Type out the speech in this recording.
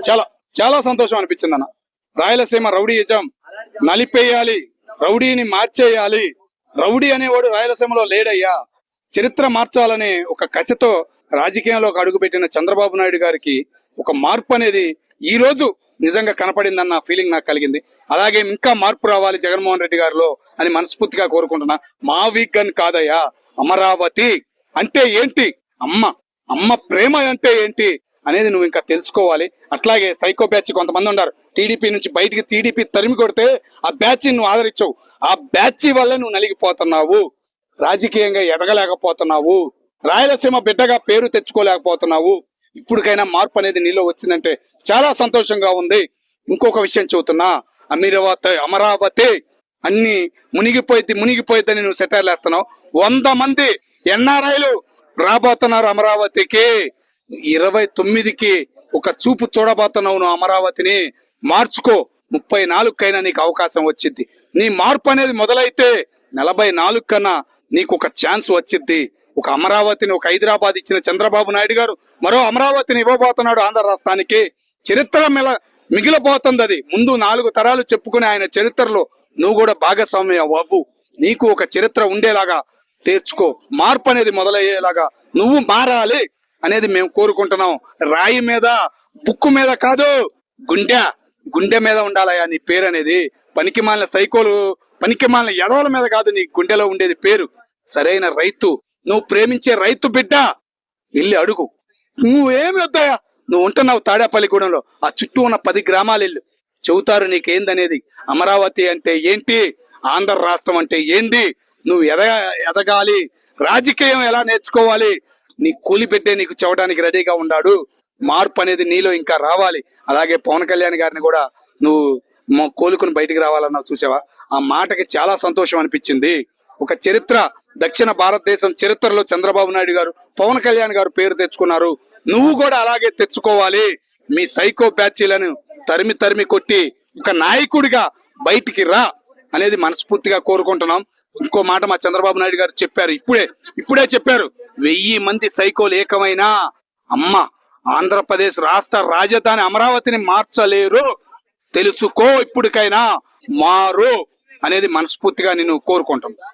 చాలా చాలా సంతోషం అనిపించింది అన్న. రాయలసీమ రౌడీయిజం నలిపేయాలి, రౌడీని మార్చేయాలి. రౌడీ అనేవాడు రాయలసీమలో లేడయ్యా. చరిత్ర మార్చాలనే ఒక కసితో రాజకీయంలోకి అడుగుపెట్టిన చంద్రబాబు నాయుడు గారికి ఒక మార్పు అనేది ఈ రోజు నిజంగా కనపడిందన్న ఫీలింగ్ నాకు కలిగింది. అలాగే ఇంకా మార్పు రావాలి జగన్మోహన్ రెడ్డి గారిలో అని మనస్ఫూర్తిగా కోరుకుంటున్నా. మా వీగన్ కాదయ్యా, అమరావతి అంటే ఏంటి, అమ్మ ప్రేమ అంటే ఏంటి అనేది నువ్వు ఇంకా తెలుసుకోవాలి. అట్లాగే సైకో బ్యాచ్ కొంతమంది ఉన్నారు, టీడీపీ నుంచి బయటికి టీడీపీ తరిమి కొడితే ఆ బ్యాచ్ నువ్వు ఆదరించవు. ఆ బ్యాచ్ వల్ల నువ్వు నలిగిపోతున్నావు, రాజకీయంగా ఎదగలేకపోతున్నావు, రాయలసీమ బిడ్డగా పేరు తెచ్చుకోలేకపోతున్నావు. ఇప్పటికైనా మార్పు అనేది నీలో వచ్చిందంటే చాలా సంతోషంగా ఉంది. ఇంకొక విషయం చెబుతున్నా, అమరావతి అన్ని మునిగిపోయిద్దని నువ్వు సెటైర్లు వేస్తున్నావు. 100 మంది ఎన్ఆర్ఐలు రాబోతున్నారు అమరావతికి. 29కి ఒక చూపు చూడబోతున్నావు నువ్వు. అమరావతిని మార్చుకో, 34కైనా నీకు అవకాశం వచ్చింది. నీ మార్పు అనేది మొదలైతే 44 కన్నా నీకు ఒక ఛాన్స్ వచ్చింది. ఒక అమరావతిని, ఒక హైదరాబాద్ ఇచ్చిన చంద్రబాబు నాయుడు గారు మరో అమరావతిని ఇవ్వబోతున్నాడు ఆంధ్ర రాష్ట్రానికి. చరిత్ర మిగిలిపోతుంది అది. ముందు 4 తరాలు చెప్పుకునే ఆయన చరిత్రలో నువ్వు కూడా భాగస్వామ్యం అవ్వు. నీకు ఒక చరిత్ర ఉండేలాగా తెచ్చుకో. మార్పు అనేది మొదలయ్యేలాగా నువ్వు మారాలి అనేది మేము కోరుకుంటున్నాం. రాయి మీద, బుక్కు మీద కాదు, గుండె మీద ఉండాలయ్యా నీ పేరు అనేది. పనికిమాలిన సైకోలు, పనికిమాలిన ఎడవల మీద కాదు నీ గుండెలో ఉండేది పేరు. సరైన రైతు, నువ్వు ప్రేమించే రైతు బిడ్డ వెళ్ళి అడుగు. నువ్వేమి వద్దాయా, నువ్వు ఉంటున్నావు తాడేపల్లిగూడెంలో, ఆ చుట్టూ ఉన్న 10 గ్రామాలు వెళ్ళు, చెబుతారు నీకేందనేది. అమరావతి అంటే ఏంటి, ఆంధ్ర రాష్ట్రం అంటే ఏంది, నువ్వు ఎదగాలి, రాజకీయం ఎలా నేర్చుకోవాలి, నీ కూలి పెట్టే నీకు చెప్పడానికి రెడీగా ఉన్నాడు. మార్పు అనేది నీలో ఇంకా రావాలి. అలాగే పవన్ కళ్యాణ్ గారిని కూడా నువ్వు కోలుకుని బయటికి రావాలన్నావు చూసావా, ఆ మాటకి చాలా సంతోషం అనిపించింది. ఒక చరిత్ర, దక్షిణ భారతదేశం చరిత్రలో చంద్రబాబు నాయుడు గారు, పవన్ కళ్యాణ్ గారు పేరు తెచ్చుకున్నారు. నువ్వు కూడా అలాగే తెచ్చుకోవాలి. మీ సైకో బ్యాచీలను తరిమి కొట్టి ఒక నాయకుడిగా బయటికి రా అనేది మనస్ఫూర్తిగా కోరుకుంటున్నాం. ఇంకో మాట మా చంద్రబాబు నాయుడు గారు చెప్పారు, ఇప్పుడే చెప్పారు, 1000 మంది సైకోలు ఏకమైనా ఆంధ్రప్రదేశ్ రాష్ట్ర రాజధాని అమరావతిని మార్చలేరు, తెలుసుకో, ఇప్పటికైనా మారు అనేది మనస్ఫూర్తిగా నేను కోరుకుంటున్నాను.